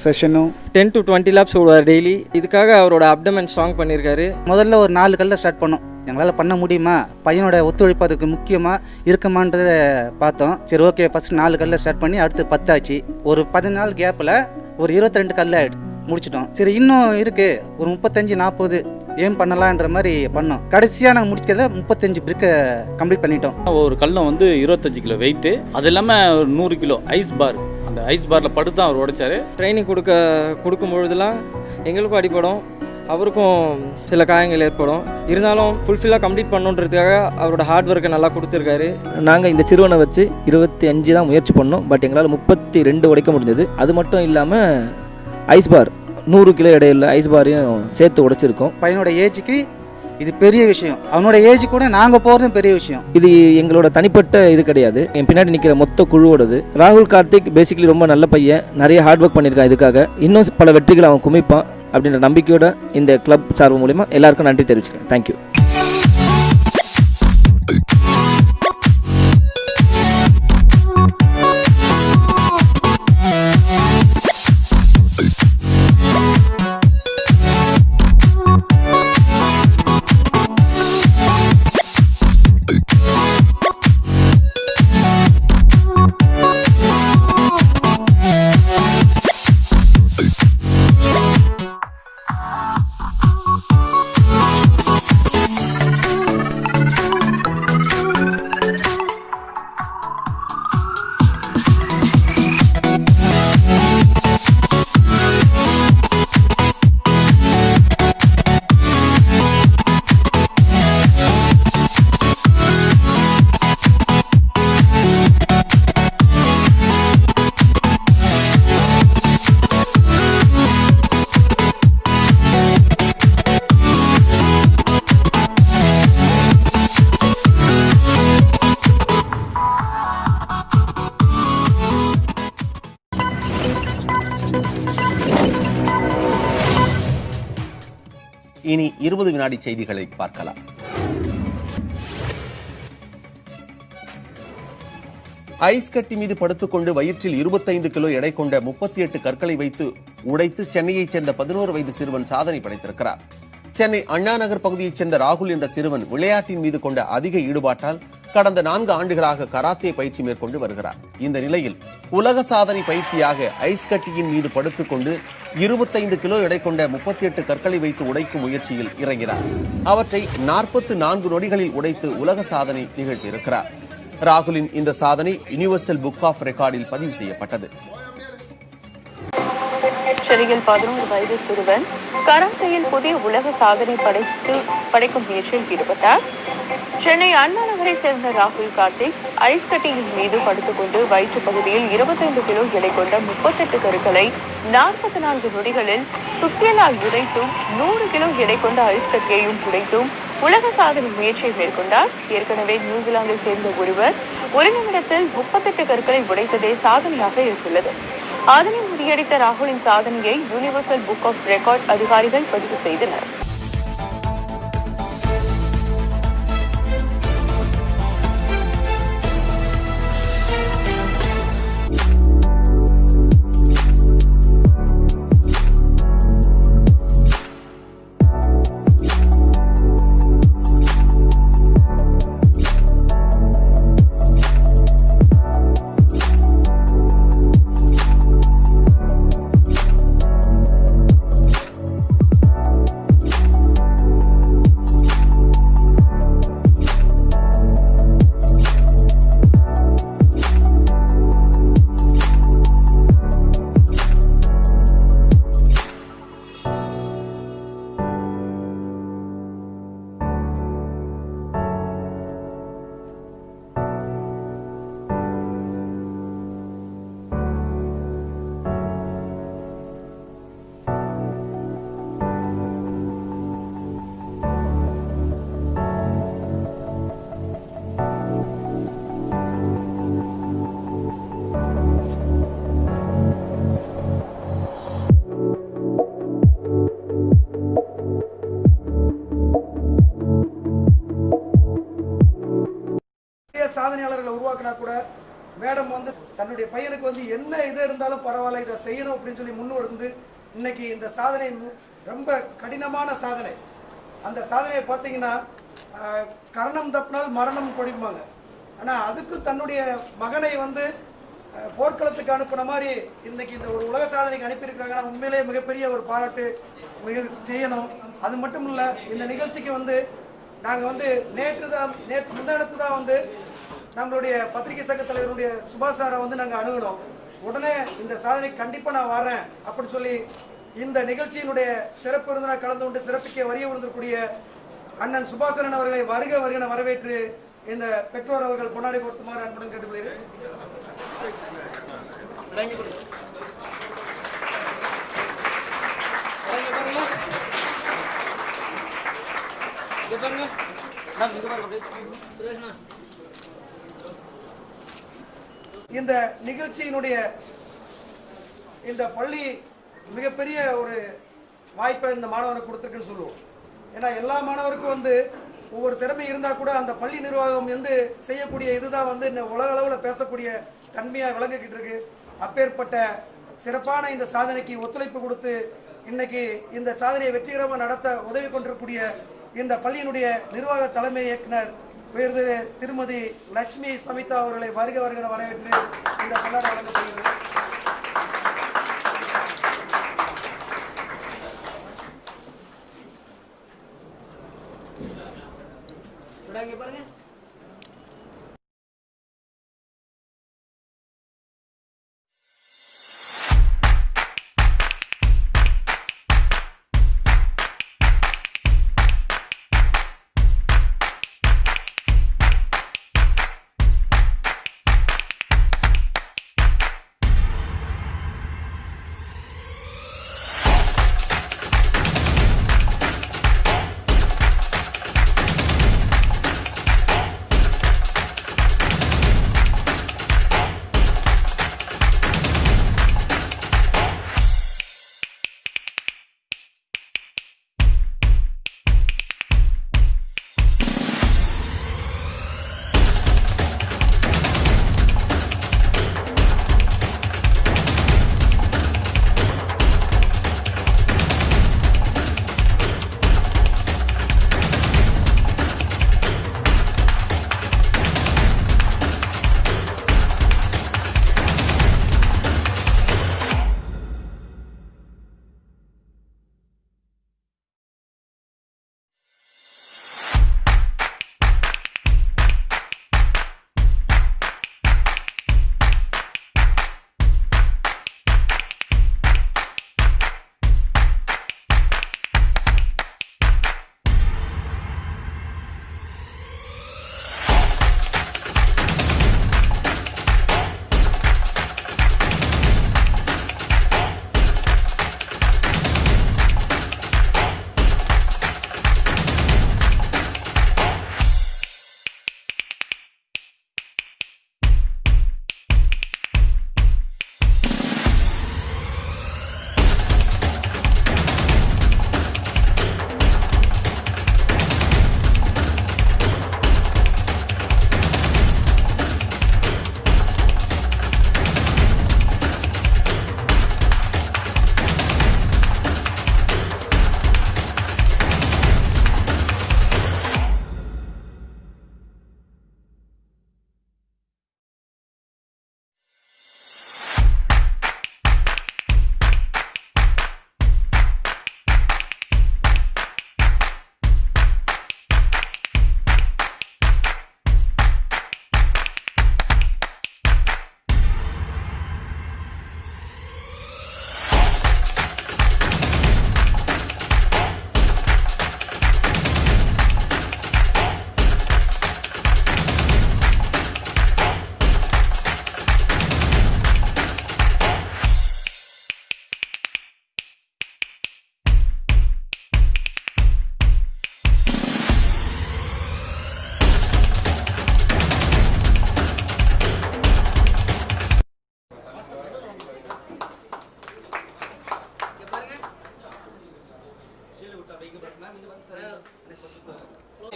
செஷனும் 10 to 20 laps ஓடுவார் டெய்லி. இதுக்காக அவரோட அப்டமன் ஸ்ட்ராங் பண்ணியிருக்காரு. முதல்ல ஒரு 4 கல்ல ஸ்டார்ட் பண்ணோம். எங்களால் பண்ண முடியுமா, பையனோட ஒத்துழைப்பு அதுக்கு முக்கியமாக இருக்குமான்றதை பார்த்தோம். சரி ஓகே, ஃபஸ்ட் 4 கல்ல ஸ்டார்ட் பண்ணி அடுத்து 10 ஆச்சு. ஒரு 10 நாள் கேப்பில் ஒரு 22 கல்ல முடிச்சிட்டோம். சரி இன்னும் இருக்குது, ஒரு 35-40 ஏம் பண்ணலான்ற மாதிரி பண்ணோம். கடைசியாக நாங்கள் முடிக்கிறத 35 பிரிக்கை கம்ப்ளீட் பண்ணிட்டோம். ஒரு கல்லம் வந்து 25 கிலோ வெயிட்டு, அது இல்லாமல் 100 கிலோ ஐஸ் பார். அந்த ஐஸ் பாரில் படுத்து தான் அவர் உடைச்சார். ட்ரைனிங் கொடுக்கும் பொழுதுலாம் எங்களுக்கும் அடிப்படும், அவருக்கும் சில காயங்கள் ஏற்படும். இருந்தாலும் ஃபுல்ஃபில்லாக கம்ப்ளீட் பண்ணுன்றதுக்காக அவரோட ஹார்ட் ஒர்க்கை நல்லா கொடுத்துருக்காரு. நாங்கள் இந்த சிறுவனை வச்சு 25 தான் முயற்சி பண்ணோம். பட் எங்களால் 32 உடைக்க முடிஞ்சது. அது மட்டும் இல்லாமல் ஐஸ் பார் 100 கிலோ இடையில ஐஸ் பாரையும் சேர்த்து உடைச்சிருக்கோம். பையனோட ஏஜுக்கு இது பெரிய விஷயம், அவனோட ஏஜ் கூட நாங்கள் போகிறதும் பெரிய விஷயம். இது எங்களோட தனிப்பட்ட இது கிடையாது, என் பின்னாடி நிற்கிற மொத்த குழுவோடது. ராகுல் கார்த்திக் பேசிக்கலி ரொம்ப நல்ல பையன், நிறைய ஹார்ட் ஒர்க் பண்ணியிருக்கான். இதுக்காக இன்னும் பல வெற்றிகளை அவன் குமிப்பான் அப்படின்ற நம்பிக்கையோட இந்த கிளப் சார்பு மூலிமா எல்லாருக்கும் நன்றி தெரிவிச்சுக்கிறேன். தேங்க்யூ. இனி 20 வினாடி செய்திகளை பார்க்கலாம். ஐஸ் கட்டி மீது படுத்துக்கொண்டு வயிற்றில் 25 கிலோ எடை கொண்ட 38 கற்களை வைத்து உடைத்து சென்னையைச் சேர்ந்த 11 வயது சிறுவன் சாதனை படைத்திருக்கிறார். சென்னை அண்ணா நகர் பகுதியைச் சேர்ந்த ராகுல் என்ற சிறுவன் விளையாட்டின் மீது கொண்ட அதிக ஈடுபாட்டால் கடந்த 4 ஆண்டுகளாக கராத்தே பயிற்சி மேற்கொண்டு வருகிறார். இந்த நிலையில் உலக சாதனை பயிற்சியாக ஐஸ் கட்டியின் மீது படுத்துக்கொண்டு 25 கிலோ எடை கொண்ட 38 கற்களை வைத்து உடைக்கும் முயற்சியில் இறங்கினார். அவற்றை 44 நொடிகளில் உடைத்து உலக சாதனை நிகழ்த்தியிருக்கிறார். ராகுலின் இந்த சாதனை யுனிவர்சல் புக் ஆஃப் ரெக்கார்டில் பதிவு செய்யப்பட்டது. சென்னையில் 11 வயது சிறுவன் கராத்தேயில் புதிய உலக சாதனை படைக்கும் முயற்சியில் ஈடுபட்டார். சென்னை அண்ணா நகரை சேர்ந்த ராகுல் கார்த்திக் ஐஸ் கட்டியின் மீது படுத்துக்கொண்டு வயிற்று பகுதியில் 25 கிலோ எடை கொண்ட 38 கற்களை 44 நொடிகளில் சுத்தியலால் உடைத்தும் 100 கிலோ எடை கொண்ட ஐஸ் கட்டியையும் உடைத்தும் உலக சாதனை முயற்சியை மேற்கொண்டார். ஏற்கனவே நியூசிலாந்தை சேர்ந்த ஒருவர் ஒரு நிமிடத்தில் 38 கற்களை உடைத்ததே சாதனையாக இருந்துள்ளது. அதனை முறியடித்த ராகுலின் சாதனையை யூனிவர்சல் புக் ஆஃப் ரெக்கார்ட் அதிகாரிகள் பதிவு செய்தனர். சாதனையாளர்களை உருவாக்கினா கூட மேடம் வந்து தன்னுடைய பையனுக்கு வந்து என்ன இது இருந்தாலும் பரவாயில்ல இதை செய்யணும் அப்படின்னு சொல்லி முன்வந்து இன்னைக்கு இந்த சாதனை ரொம்ப கடினமான சாதனை. அந்த சாதனையை பார்த்தீங்கன்னா கரணம் தப்பினால் மரணம் பொழிப்பாங்க. ஆனால் அதுக்கு தன்னுடைய மகனை வந்து போர்க்களத்துக்கு அனுப்புன மாதிரி இன்னைக்கு இந்த ஒரு உலக சாதனைக்கு அனுப்பியிருக்காங்கன்னா உண்மையிலேயே மிகப்பெரிய ஒரு பாராட்டு செய்யணும். அது மட்டும் இல்லை, இந்த நிகழ்ச்சிக்கு வந்து நாங்கள் வந்து நேற்று முந்தானத்து தான் வந்து நம்மளுடைய பத்திரிகை சங்க தலைவருடைய சுபாஷ் சாரை வந்து நாங்கள் அணுகணும். உடனே இந்த சாதனை கண்டிப்பாக நான் வரேன் அப்படின்னு சொல்லி இந்த நிகழ்ச்சியினுடைய சிறப்பு விருந்தினர் கலந்து கொண்டு சிறப்பிக்க வரிய விருந்திருக்கூடிய அண்ணன் சுபாசரன் அவர்களை வருக வருகன வரவேற்று இந்த பெற்றோர் அவர்கள் கொண்டாடி கொடுத்துமாறு அன்புடன் கேட்டுக்கொள்கிறேன். இந்த நிகழ்ச்சியினுடைய இந்த பள்ளி மிகப்பெரிய ஒரு வாய்ப்பை இந்த மாணவனுக்கு கொடுத்துருக்குன்னு சொல்லுவோம். ஏன்னா எல்லா மாணவருக்கும் வந்து ஒவ்வொரு திறமை இருந்தால் கூட அந்த பள்ளி நிர்வாகம் வந்து செய்யக்கூடிய இதுதான் வந்து இந்த உலக அளவில் பேசக்கூடிய தன்மையாக விளங்கிக்கிட்டு இருக்கு. அப்பேற்பட்ட சிறப்பான இந்த சாதனைக்கு ஒத்துழைப்பு கொடுத்து இன்னைக்கு இந்த சாதனையை வெற்றிகரமாக நடத்த உதவி கொண்டிருக்கக்கூடிய இந்த பள்ளியினுடைய நிர்வாக தலைமை இயக்குனர் உயர்ந்து திருமதி லட்சுமி சமிதா அவர்களை வருக வருகிற வரவேற்று இந்த கொண்டாட வழங்கப்படுகிறது. பாருங்க.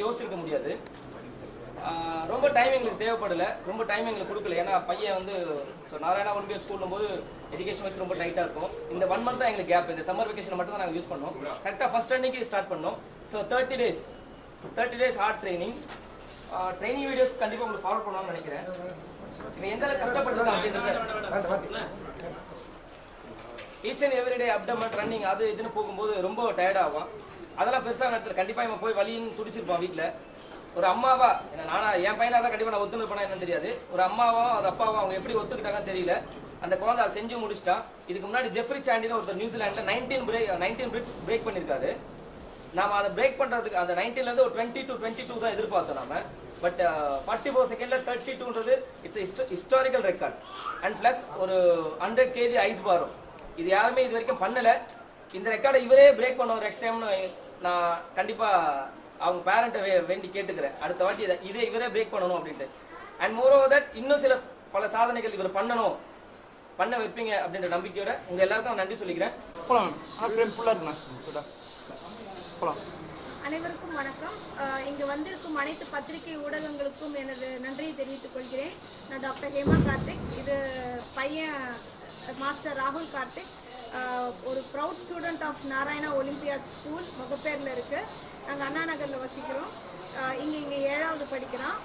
யோசிச்சிருக்க முடியாது. ரொம்ப டைம் எங்களுக்கு தேவைப்படலை, ரொம்ப டைம் எங்களுக்கு கொடுக்கல. ஏன்னா பையன் வந்து நாராயணா ஒலிம்பியா ஸ்கூல்லும் போது எஜுகேஷன் வைஸ் ரொம்ப டைட்டாக இருக்கும். இந்த 1 month தான் எங்களுக்கு கேப். இந்த சம்மர் வெக்கேஷன் மட்டும் தான் நாங்கள் யூஸ் பண்ணோம். கரெக்டாக ஃபர்ஸ்ட் அன்னைக்கு ஸ்டார்ட் பண்ணோம். So 30 days hard training videos கண்டிப்பாக உங்களுக்கு ஃபாலோ பண்ணணும்னு நினைக்கிறேன். இப்போ எந்த அளவுக்கு கஷ்டப்பட்டுருக்கோம் அப்படின்றத each and everyday abdomen running அது இதுன்னு போகும்போது ரொம்ப டயர்ட் ஆகும். அதெல்லாம் பெருசாக நேரத்தில் கண்டிப்பாக இவன் போய் வலின்னு துடிச்சிருப்பான். வீட்டில் ஒரு அம்மாவா, நானா என் பையனாக தான் கண்டிப்பாக நான் ஒத்துழைப்பேனா என்னன்னு தெரியாது. ஒரு அம்மாவோ அது அப்பாவோ அவங்க எப்படி ஒத்துக்கிட்டாங்கன்னு தெரியல. அந்த குழந்தை அதை செஞ்சு முடிச்சிட்டான். இதுக்கு முன்னாடி ஜெஃப்ரி சாண்டின்னு ஒருத்தர் நியூசிலாண்டில் 19 பிரிட்ஸ் பிரேக் பண்ணியிருக்காரு. நாம அதை பிரேக் பண்ணுறதுக்கு அந்த 19லேருந்து ஒரு 20 to 22 தான் எதிர்பார்த்தோம் நாம. பட் 44 செகண்ட்ல 32ன்றது it's historical record. And plus ஒரு 100 kg ஐஸ் பாரும். இது யாருமே இது வரைக்கும் பண்ணல. இந்த ரெக்கார்டை இவரே பிரேக் பண்ண ஒரு நெக்ஸ்ட் டைம்னு நான் கண்டிப்பா அவங்க பேரண்ட்டை வேண்டி கேட்டுக்கிறேன். அடுத்த வாட்டி இதே இவரே பிரேக் பண்ணணும் அப்படின்ட்டு. அண்ட் மோர் ஓவர் தட் இன்னும் சில பல சாதனைகள் இவர் பண்ண வைப்பீங்க அப்படின்ற நம்பிக்கையோட உங்க எல்லாருக்கும் நன்றி சொல்லிக்கிறேன். அனைவருக்கும் வணக்கம். இங்கு வந்திருக்கும் அனைத்து பத்திரிகை ஊடகங்களுக்கும் எனது நன்றியை தெரிவித்துக் கொள்கிறேன். நான் டாக்டர் ஹேமா கார்த்திக். இது பையன் மாஸ்டர் ராகுல் கார்த்திக். ஒரு proud student of Narayana Olympiad school முகப்பேரில் இருக்குது. நாங்கள் அண்ணா நகரில் வசிக்கிறோம். இங்கே 7வது படிக்கிறான்.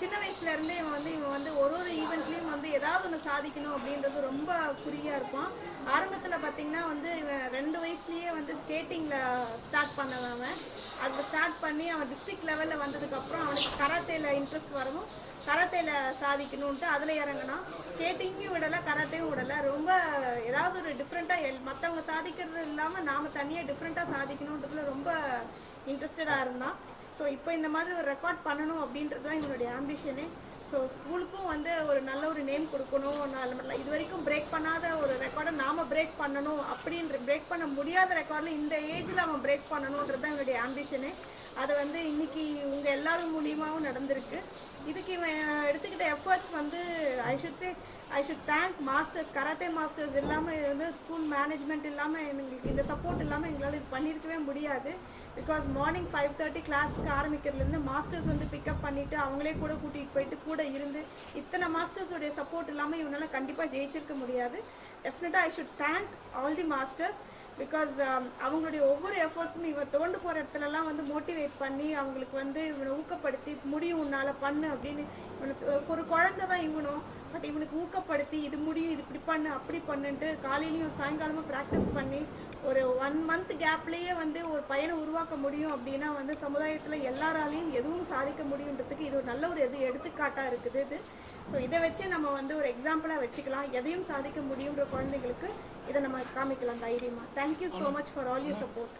சின்ன வயசுலேருந்தே இவன் வந்து ஒரு ஈவெண்ட்லேயும் வந்து ஏதாவது ஒன்று சாதிக்கணும் அப்படின்றது ரொம்ப குறியாக இருப்பான். ஆரம்பத்தில் பார்த்திங்கன்னா வந்து இவன் 2 வயசுலேயே வந்து ஸ்கேட்டிங்கில் ஸ்டார்ட் பண்ணவன். அதில் ஸ்டார்ட் பண்ணி அவன் டிஸ்ட்ரிக்ட் லெவலில் வந்ததுக்கப்புறம் அவனுக்கு கராத்தேயில் இன்ட்ரெஸ்ட் வரவும் கராத்தேயில் சாதிக்கணுன்ட்டு அதில் இறங்கினான். ஸ்கேட்டிங்கும் விடலை, கராத்தையும் விடலை. ரொம்ப ஏதாவது ஒரு டிஃப்ரெண்ட்டாக மற்றவங்க சாதிக்கிறது இல்லாமல் நாம் தனியாக டிஃப்ரெண்ட்டாக சாதிக்கணுன்றதுல ரொம்ப இன்ட்ரெஸ்டடாக இருந்தான். ஸோ இப்போ இந்த மாதிரி ஒரு ரெக்கார்ட் பண்ணணும் அப்படின்றது தான் இவனுடைய ஆம்பிஷனே. ஸோ ஸ்கூலுக்கும் வந்து ஒரு நல்ல ஒரு நேம் கொடுக்கணும். இது வரைக்கும் பிரேக் பண்ணாத ஒரு ரெக்கார்டை நாம் பிரேக் பண்ணணும் அப்படின்ற பிரேக் பண்ண முடியாத ரெக்கார்டில் இந்த ஏஜில் அவன் பிரேக் பண்ணணுன்றது தான் என்னுடைய ஆம்பிஷனே. அது வந்து இன்னைக்கு உங்கள் எல்லாரும் மூலியமாகவும் நடந்திருக்கு. இதுக்கு இவன் எடுத்துக்கிட்ட எஃபர்ட்ஸ் வந்து ஐ should thank masters, karate masters இல்லாமல் வந்து ஸ்கூல் மேனேஜ்மெண்ட் இல்லாமல் எங்களுக்கு இந்த சப்போர்ட் இல்லாமல் எங்களால் இது பண்ணியிருக்கவே முடியாது. பிகாஸ் மார்னிங் 5:30 கிளாஸுக்கு ஆரம்பிக்கிறதுலேருந்து மாஸ்டர்ஸ் வந்து பிக்கப் பண்ணிவிட்டு அவங்களே கூட கூட்டிகிட்டு போயிட்டு கூட இருந்து இத்தனை மாஸ்டர்ஸோடைய சப்போர்ட் இல்லாமல் இவனால் கண்டிப்பாக ஜெயிச்சிருக்க முடியாது. டெஃபினட்டாக ஐ should thank all the masters. Because அவங்களுடைய ஒவ்வொரு எஃபர்ட்ஸும் இவன் தோண்டு போகிற இடத்துலலாம் வந்து மோட்டிவேட் பண்ணி அவங்களுக்கு வந்து இவனை ஊக்கப்படுத்தி முடியும் உன்னால் பண்ணு அப்படின்னு. இவனுக்கு ஒரு குழந்தை தான் இவனும். பட் இவனுக்கு ஊக்கப்படுத்தி இது முடியும், இது இப்படி பண்ணு அப்படி பண்ணுன்ட்டு காலையிலையும் சாயங்காலமும் ப்ராக்டிஸ் பண்ணி ஒரு 1 month கேப்லேயே வந்து ஒரு பையனை உருவாக்க முடியும் அப்படின்னா வந்து சமுதாயத்தில் எல்லாராலையும் எதுவும் சாதிக்க முடியுன்றதுக்கு இது ஒரு நல்ல ஒரு எடுத்துக்காட்டாக இருக்குது இது. ஸோ இதை வச்சு நம்ம வந்து ஒரு எக்ஸாம்பிளாக வச்சுக்கலாம். எதையும் சாதிக்க முடியுன்ற குழந்தைங்களுக்கு இதை நம்ம காமிக்கலாம் தைரியமாக. Thank you so much for all your support.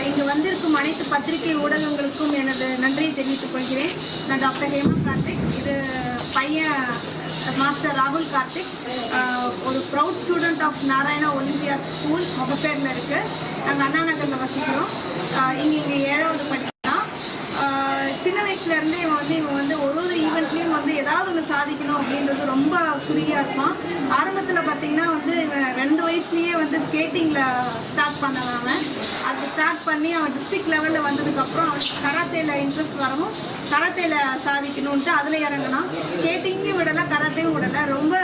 இங்கு வந்திருக்கும் அனைத்து பத்திரிகை ஊடகங்களுக்கும் எனது நன்றியை தெரிவித்துக் கொள்கிறேன். நான் டாக்டர் ஹேமா கார்த்திக். இது பையன் மாஸ்டர் ராகுல் கார்த்திக். ஒரு proud student of Narayana Olympiad school முகப்பேரில் இருக்குது. நாங்கள் அண்ணா நகரில் வசிக்கிறோம். இங்கே 7வது படிக்கிறான். சின்ன வயசுலேருந்தே இவன் வந்து ஒரு ஈவெண்ட்லேயும் வந்து ஏதாவது ஒன்று சாதிக்கணும் அப்படின்றது ரொம்ப குறியாக இருப்பான். ஆரம்பத்தில் பார்த்திங்கன்னா வந்து இவன் 2 வயசுலேயே வந்து ஸ்கேட்டிங்கில் ஸ்டார்ட் பண்ணவன். அது ஸ்டார்ட் பண்ணி அவன் டிஸ்ட்ரிக்ட் லெவலில் வந்ததுக்கப்புறம் அவனுக்கு கராத்தேயில் இன்ட்ரெஸ்ட் வரவும் கராத்தேயில் சாதிக்கணுன்ட்டு அதில் இறங்கினான். ஸ்கேட்டிங்கும் விடலை, கராத்தையும் விடலை. ரொம்ப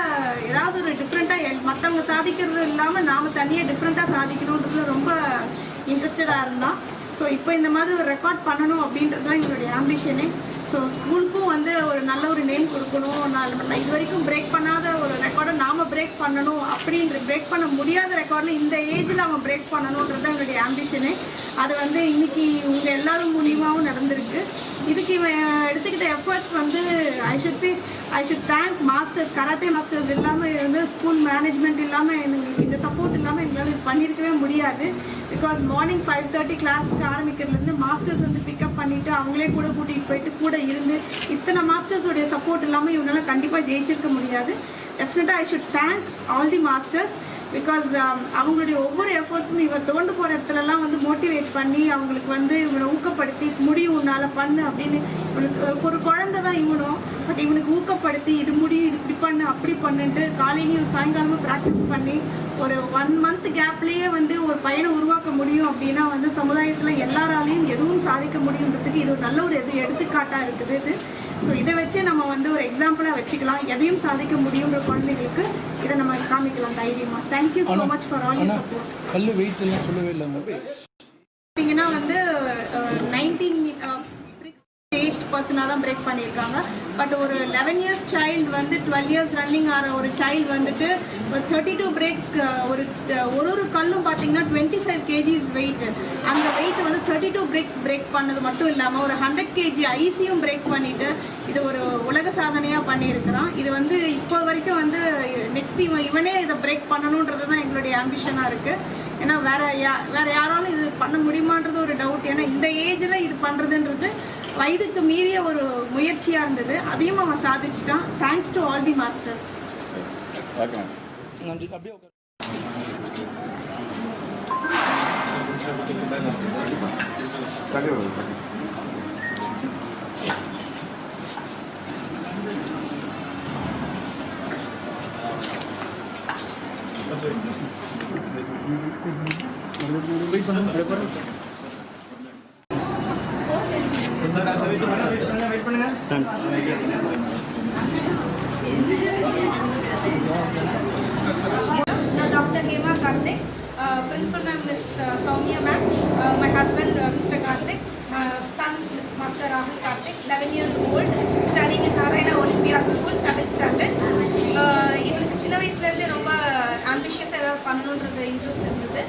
ஏதாவது ஒரு டிஃப்ரெண்ட்டாக மற்றவங்க சாதிக்கிறது இல்லாமல் நாம் தனியாக டிஃப்ரெண்ட்டாக சாதிக்கணுன்றதுல ரொம்ப இன்ட்ரெஸ்டடாக இருந்தான். ஸோ இப்போ இந்த மாதிரி ஒரு ரெக்கார்ட் பண்ணணும் அப்படின்றது தான் எங்களுடைய ஆம்பிஷனே. ஸோ ஸ்கூலுக்கும் வந்து ஒரு நல்ல ஒரு நேம் கொடுக்கணும். இது வரைக்கும் பிரேக் பண்ணாத ஒரு ரெக்கார்டை நாம் பிரேக் பண்ணணும் அப்படின்ற பிரேக் பண்ண முடியாத ரெக்கார்டில் இந்த ஏஜில் அவன் பிரேக் பண்ணணுன்றது தான் எங்களுடைய ஆம்பிஷனே. அது வந்து இன்னைக்கு உங்கள் எல்லாரும் மூலியமாகவும் நடந்திருக்கு. இதுக்கு இவன் எடுத்துக்கிட்ட எஃபர்ட்ஸ் வந்து ஐ should thank masters, karate masters இல்லாமல் வந்து ஸ்கூல் மேனேஜ்மெண்ட் இல்லாமல் எங்களுக்கு இந்த சப்போர்ட் இல்லாமல் எங்களால் இது பண்ணியிருக்கவே முடியாது. பிகாஸ் மார்னிங் 5:30 கிளாஸுக்கு ஆரம்பிக்கிறதுலேருந்து மாஸ்டர்ஸ் வந்து பிக்கப் பண்ணிவிட்டு அவங்களே கூட கூட்டிகிட்டு போயிட்டு கூட இருந்து இத்தனை மாஸ்டர்ஸோடைய சப்போர்ட் இல்லாமல் இவங்களால கண்டிப்பாக ஜெயிச்சிருக்க முடியாது. டெஃபினட்டாக ஐ should thank all the masters. Because அவங்களுடைய ஒவ்வொரு எஃபர்ட்ஸும் இவன் தோண்டு போகிற இடத்துலலாம் வந்து மோட்டிவேட் பண்ணி அவங்களுக்கு வந்து இவனை ஊக்கப்படுத்தி முடியும் உன்னால் பண்ணு அப்படின்னு இவனுக்கு ஒரு குழந்தை தான் இவனும், பட் இவனுக்கு ஊக்கப்படுத்தி இது முடியும் இது இப்படி பண்ணு அப்படி பண்ணுன்ட்டு காலையிலையும் சாயங்காலமும் ப்ராக்டிஸ் பண்ணி ஒரு 1 month கேப்லேயே வந்து ஒரு பையனை உருவாக்க முடியும் அப்படின்னா வந்து சமுதாயத்தில் எல்லாராலையும் எதுவும் சாதிக்க முடியுன்றதுக்கு இது ஒரு நல்ல ஒரு எடுத்துக்காட்டாக இருக்குது இது. ஸோ இதை வச்சு நம்ம வந்து ஒரு எக்ஸாம்பிளாக வச்சுக்கலாம், எதையும் சாதிக்க முடியுன்ற குழந்தைங்களுக்கு இதை நம்ம காமிக்கலாம் தைரியமாக. Thank you so much for all your support. கல் வெயிட் எல்லாம் சொல்லவே இல்லை பார்த்தீங்கன்னா வந்து 19 ஏஜ்ட் பர்சனாக தான் பிரேக் பண்ணியிருக்காங்க. பட் ஒரு 11 years சைல்டு வந்து 12 years ரன்னிங் ஆகிற ஒரு சைல்டு வந்துட்டு ஒரு 32 பிரேக் ஒரு கல்லும் பார்த்தீங்கன்னா 25 kgs வெயிட். அந்த வெயிட் வந்து 32 பிரேக்ஸ் பிரேக் பண்ணது மட்டும் இல்லாமல் ஒரு 100 kg ஐஸையும் பிரேக் பண்ணிட்டு இது ஒரு உலக சாதனையாக பண்ணியிருக்கிறான். இது வந்து இப்போ வரைக்கும் வந்து நெக்ஸ்ட் இவனே இதை பிரேக் பண்ணணுன்றது தான் எங்களுடைய ஆம்பிஷனாக இருக்குது. ஏன்னா வேற யாராலும் இது பண்ண முடியுமான்றது ஒரு டவுட். ஏன்னா இந்த ஏஜில் இது பண்ணுறதுன்றது வயதுக்கு மீறிய ஒரு முயற்சியாக இருந்தது, அதையும் அவன் சாதிச்சிட்டான். Thanks to all the masters. Dr. Hema Karthik, Principal Ma'am Ms. Soumya Ma'am, my husband Mr. Karthik, son Ms. Master Rahul Karthik, 11 years old, studying in Narayana Olympiad School, 7th standard. இவனுக்கு சின்ன வயசுலேருந்து ரொம்ப ஆம்பிஷியஸாக ஏதாவது பண்ணணுன்றது interest இருந்தது.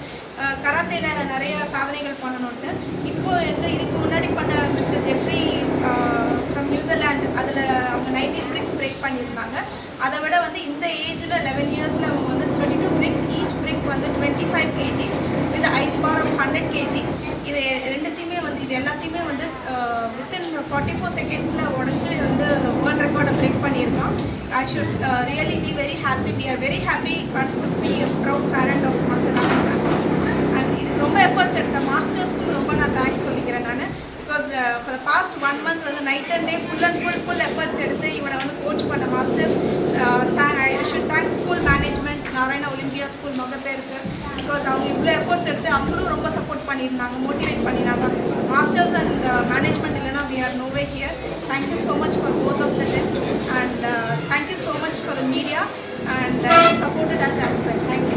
கராத்தேயில் நிறைய சாதனைகள் பண்ணணுன்ட்டு. இப்போ இதுக்கு முன்னாடி பண்ண மிஸ்டர் ஜெஃப்ரி ஃப்ரம் நியூசிலாண்டு, அதில் அவங்க 19 பிரிக்ஸ் பிரேக் பண்ணியிருந்தாங்க. அதை விட வந்து இந்த ஏஜில் 11 yearsல அவங்க வந்து 32 பிரிக்ஸ், ஈச் பிரிக் வந்து 25 kg with ice bar of 100 kg. இது ரெண்டுத்தையுமே வந்து இது எல்லாத்தையுமே வந்து வித்தின் 44 secondsல உடச்சி வந்து வேர்ல்ட் ரெக்கார்டை பிரேக் பண்ணியிருக்கான். I should really be very happy, we are very happy to be a proud parent of master ராகுல். அண்ட் இதுக்கு ரொம்ப எஃபர்ட்ஸ் எடுத்த மாஸ்டர்ஸ்க்கு ரொம்ப நான் தேங்க்ஸ் சொல்லிக்கிறேன் நான். Because for the past 1 month வந்து night and day full efforts எடுத்து இவனை வந்து கோச் பண்ண masters. I should thank school management, Narayana Olympiad school மொகப்பேருக்கு. பிகாஸ் அவங்க இவ்வளோ எஃபர்ட்ஸ் எடுத்து அவங்களும் ரொம்ப சப்போர்ட் பண்ணியிருந்தாங்க, மோட்டிவேட் பண்ணினாங்க. மாஸ்டர்ஸ் அண்ட் மேனேஜ்மெண்ட் இல்லைனா we are no way here. Thank you so much for both of the ten and thank you so much for the media and supported as well. Thank you.